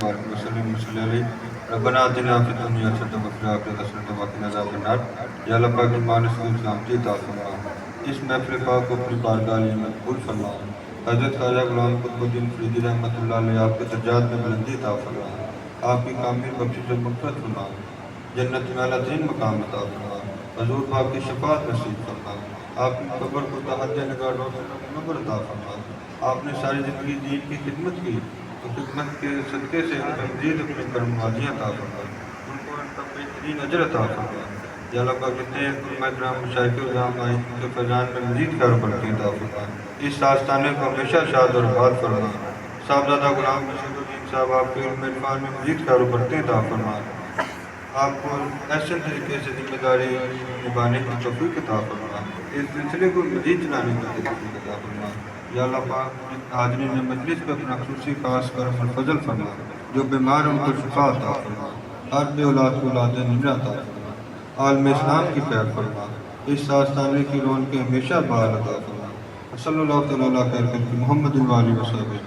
وبارك وسلم وصلی علیہ ربنا آتنا فی الدنیا حسنۃ وفی الآخرۃ حسنۃ وقنا عذاب النار۔ یا اللہ پاک ایمان سے سلامتی عطا فرما، اس محفل پاک کو اپنی بارگاہ میں مقبول فرما۔ حضرت خواجہ غلام قطب الدین فریدی رحمۃ اللہ علیہ آپ کے درجات میں بلندی عطا فرما، آپ کی کامل بخشش و مغفرت فرما، جنت میں اعلیٰ ترین مقام عطا فرما، حضور پاک کی شفاعت نصیب فرما، آپ کی قبر کو تحت نگار روشن و منور عطا فرما۔ آپ نے ساری زندگی دین کی خدمت کی، تو خدمت کے صدقے سے ان پر مزید اپنی کرم نوازیاں عطا فرما، ان کو ان کا بہترین اجر عطا فرما۔ یا اللہ پاک جتنے علماء کرام مشائخ کرام آئے ان کے فیضان میں مزید خیر و برکت عطا فرما، اس آستانے کو ہمیشہ شاد اور آباد فرما۔ صاحبزادہ غلام رشید الدین صاحب آپ کے علم عرفان میں مزید خیر و برکت عطا فرما، آپ کو احسن طریقے سے ذمہ داری نبھانے کی توفیق عطا فرما، اس سلسلے کو مزید چلانے کی توفیق عطا فرما۔ یا اللہ پاک حاضرین مجلس پہ اپنا خصوصی خاص کرم اور فضل فرما، جو بیمار ان کو شفا عطا فرما، ہر بے اولاد کو اولاد نمرہ عطا فرما، عالم اسلام کی خیر فرما، اس آستانے کی رونقیں ہمیشہ بحال عطا فرما۔ صلی اللہ تعالیٰ علیہ محمد و آلہ وصحبہ۔